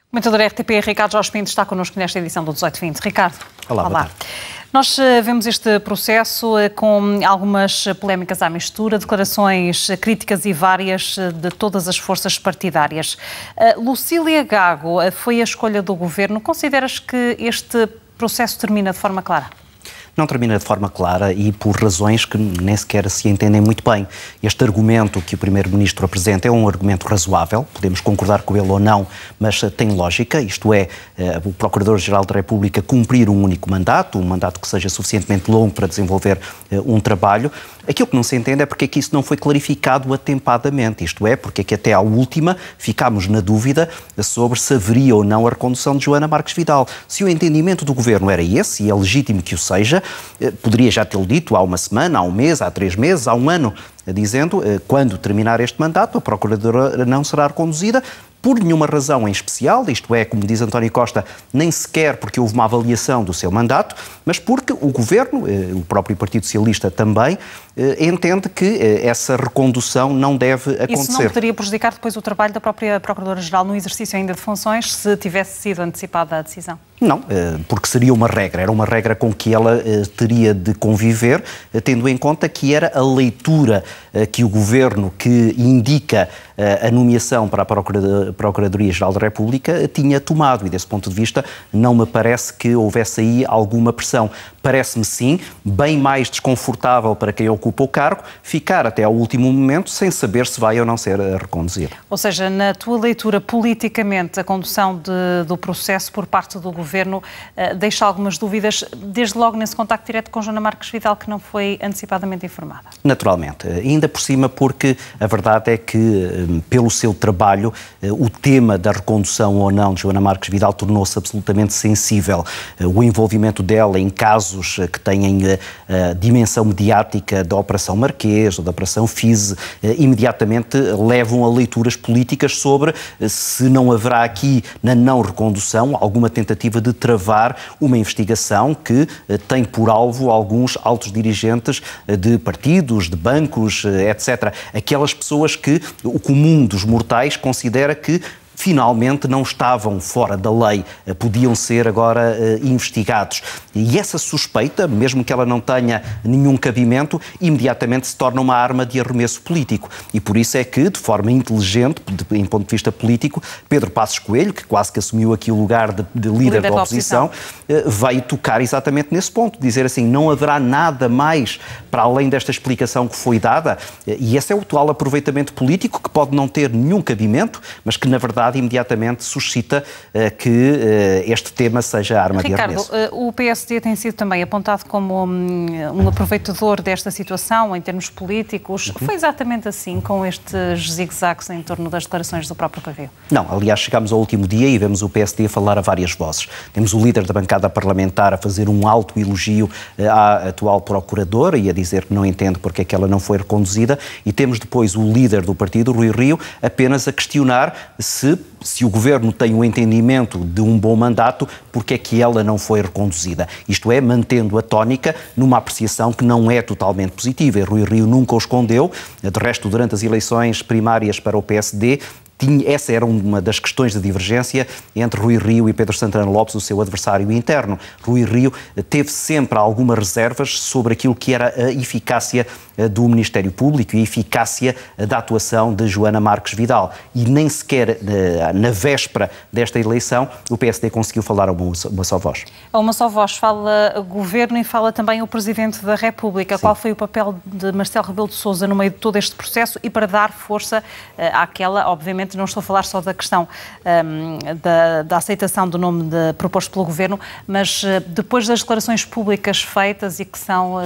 O comentador RTP, Ricardo Jorge Pinto, está connosco nesta edição do 1820. Ricardo, olá. Nós vemos este processo com algumas polémicas à mistura, declarações críticas e várias de todas as forças partidárias. Lucília Gago foi a escolha do Governo. Consideras que este processo termina de forma clara? Não termina de forma clara e por razões que nem sequer se entendem muito bem. Este argumento que o Primeiro-Ministro apresenta é um argumento razoável, podemos concordar com ele ou não, mas tem lógica, isto é, o Procurador-Geral da República cumprir um único mandato, um mandato que seja suficientemente longo para desenvolver um trabalho. Aquilo que não se entende é porque é que isso não foi clarificado atempadamente, isto é, porque é que até à última ficámos na dúvida sobre se haveria ou não a recondução de Joana Marques Vidal. Se o entendimento do Governo era esse, e é legítimo que o seja, poderia já tê-lo dito há uma semana, há um mês, há 3 meses, há um ano, dizendo quando terminar este mandato a Procuradora não será reconduzida por nenhuma razão em especial, isto é, como diz António Costa, nem sequer porque houve uma avaliação do seu mandato, mas porque o Governo, o próprio Partido Socialista também, entende que essa recondução não deve acontecer. Isso não poderia prejudicar depois o trabalho da própria Procuradora-Geral no exercício ainda de funções, se tivesse sido antecipada a decisão? Não, porque seria uma regra, era uma regra com que ela teria de conviver, tendo em conta que era a leitura que o Governo, que indica a nomeação para a Procuradoria-Geral da República, tinha tomado, e desse ponto de vista não me parece que houvesse aí alguma pressão. Parece-me sim, bem mais desconfortável para quem ocupa o cargo, ficar até ao último momento sem saber se vai ou não ser reconduzido. Ou seja, na tua leitura, politicamente, a condução do processo por parte do Governo deixa algumas dúvidas, desde logo nesse contacto direto com Joana Marques Vidal, que não foi antecipadamente informada? Naturalmente. Ainda por cima porque a verdade é que, pelo seu trabalho, o tema da recondução ou não de Joana Marques Vidal tornou-se absolutamente sensível. O envolvimento dela em casos que têm dimensão mediática da Operação Marquês ou da Operação FISE, imediatamente levam a leituras políticas sobre se não haverá aqui, na não recondução, alguma tentativa de travar uma investigação que tem por alvo alguns altos dirigentes de partidos, de bancos, etc. Aquelas pessoas que o comum dos mortais considera que finalmente não estavam fora da lei, podiam ser agora investigados. E essa suspeita, mesmo que ela não tenha nenhum cabimento, imediatamente se torna uma arma de arremesso político. E por isso é que, de forma inteligente, em ponto de vista político, Pedro Passos Coelho, que quase que assumiu aqui o lugar de líder da oposição, veio tocar exatamente nesse ponto, dizer assim, não haverá nada mais para além desta explicação que foi dada, e esse é o atual aproveitamento político que pode não ter nenhum cabimento, mas que na verdade imediatamente suscita que este tema seja arma de arremesso. O PSD tem sido também apontado como um aproveitador desta situação em termos políticos. Foi exatamente assim com estes zigue-zagues em torno das declarações do próprio Rui Rio? Não, aliás, chegamos ao último dia e vemos o PSD a falar a várias vozes. Temos o líder da bancada parlamentar a fazer um alto elogio à atual procuradora e a dizer que não entende porque é que ela não foi reconduzida, e temos depois o líder do partido, Rui Rio, apenas a questionar se o Governo tem o entendimento de um bom mandato, porque é que ela não foi reconduzida. Isto é, mantendo a tónica numa apreciação que não é totalmente positiva. E Rui Rio nunca o escondeu. De resto, durante as eleições primárias para o PSD, essa era uma das questões de divergência entre Rui Rio e Pedro Santana Lopes, o seu adversário interno. Rui Rio teve sempre algumas reservas sobre aquilo que era a eficácia do Ministério Público e a eficácia da atuação de Joana Marques Vidal. E nem sequer na véspera desta eleição o PSD conseguiu falar a uma só voz. A uma só voz fala o Governo e fala também o Presidente da República. Sim. Qual foi o papel de Marcelo Rebelo de Sousa no meio de todo este processo e para dar força àquela, obviamente, não estou a falar só da questão da aceitação do nome proposto pelo Governo, mas depois das declarações públicas feitas e que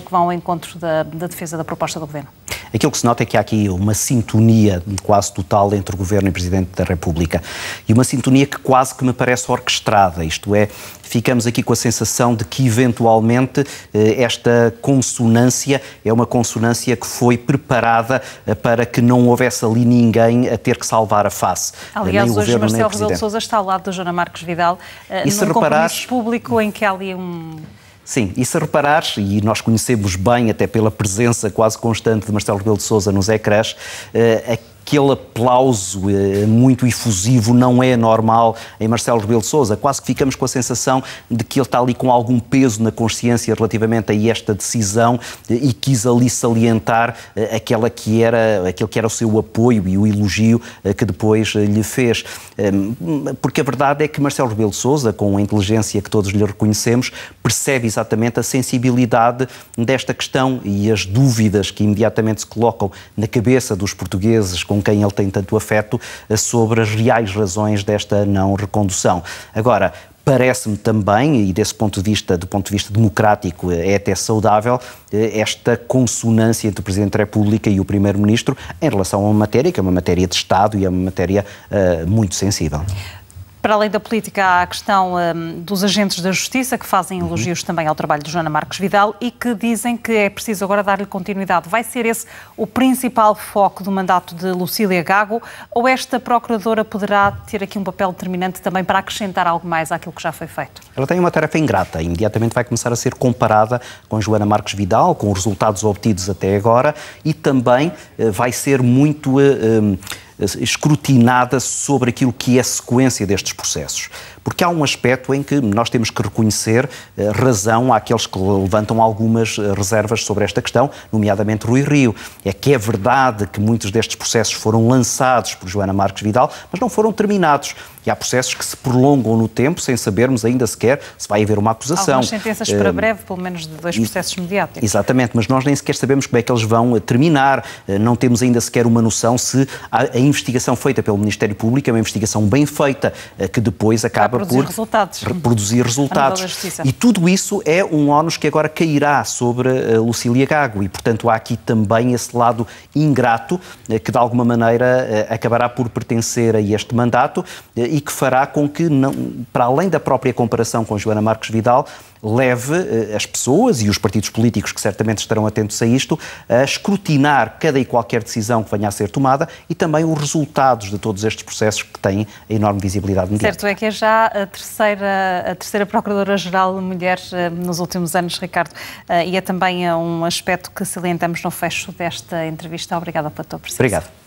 vão ao encontro da defesa da proposta do Governo? Aquilo que se nota é que há aqui uma sintonia quase total entre o Governo e o Presidente da República. E uma sintonia que quase que me parece orquestrada, isto é, ficamos aqui com a sensação de que, eventualmente, esta consonância é uma consonância que foi preparada para que não houvesse ali ninguém a ter que salvar a face. Aliás, nem hoje Marcelo Rebelo de Sousa está ao lado da Joana Marques Vidal, num compromisso público em que há ali Sim, e se reparares, e nós conhecemos bem, até pela presença quase constante de Marcelo Rebelo de Sousa nos ecrãs, aquele aplauso muito efusivo não é normal em Marcelo Rebelo de Sousa. Quase que ficamos com a sensação de que ele está ali com algum peso na consciência relativamente a esta decisão e quis ali salientar aquele que era o seu apoio e o elogio que depois lhe fez. Porque a verdade é que Marcelo Rebelo de Sousa, com a inteligência que todos lhe reconhecemos, percebe exatamente a sensibilidade desta questão e as dúvidas que imediatamente se colocam na cabeça dos portugueses com quem ele tem tanto afeto sobre as reais razões desta não recondução. Agora, parece-me também, e desse ponto de vista, do ponto de vista democrático, é até saudável, esta consonância entre o Presidente da República e o Primeiro-Ministro em relação a uma matéria que é uma matéria de Estado e é uma matéria muito sensível. Para além da política, há a questão dos agentes da Justiça, que fazem elogios também ao trabalho de Joana Marques Vidal e que dizem que é preciso agora dar-lhe continuidade. Vai ser esse o principal foco do mandato de Lucília Gago, ou esta Procuradora poderá ter aqui um papel determinante também para acrescentar algo mais àquilo que já foi feito? Ela tem uma tarefa ingrata. Imediatamente vai começar a ser comparada com Joana Marques Vidal, com os resultados obtidos até agora, e também vai ser muito escrutinada sobre aquilo que é a sequência destes processos. Porque há um aspecto em que nós temos que reconhecer razão àqueles que levantam algumas reservas sobre esta questão, nomeadamente Rui Rio. É que é verdade que muitos destes processos foram lançados por Joana Marques Vidal, mas não foram terminados. E há processos que se prolongam no tempo sem sabermos ainda sequer se vai haver uma acusação. Algumas sentenças para breve, pelo menos de 2 processos mediáticos. Exatamente, mas nós nem sequer sabemos como é que eles vão terminar. Não temos ainda sequer uma noção se a investigação feita pelo Ministério Público é uma investigação bem feita, que depois acaba por produzir resultados. E tudo isso é um ónus que agora cairá sobre Lucília Gago e, portanto, há aqui também esse lado ingrato que, de alguma maneira, acabará por pertencer a este mandato e que fará com que, para além da própria comparação com Joana Marques Vidal, leve as pessoas e os partidos políticos que certamente estarão atentos a isto a escrutinar cada e qualquer decisão que venha a ser tomada e também os resultados de todos estes processos que têm a enorme visibilidade mediática. Certo, é que é já a terceira Procuradora-Geral mulher nos últimos anos, Ricardo, e é também um aspecto que salientamos no fecho desta entrevista. Obrigada pela tua presença. Obrigado.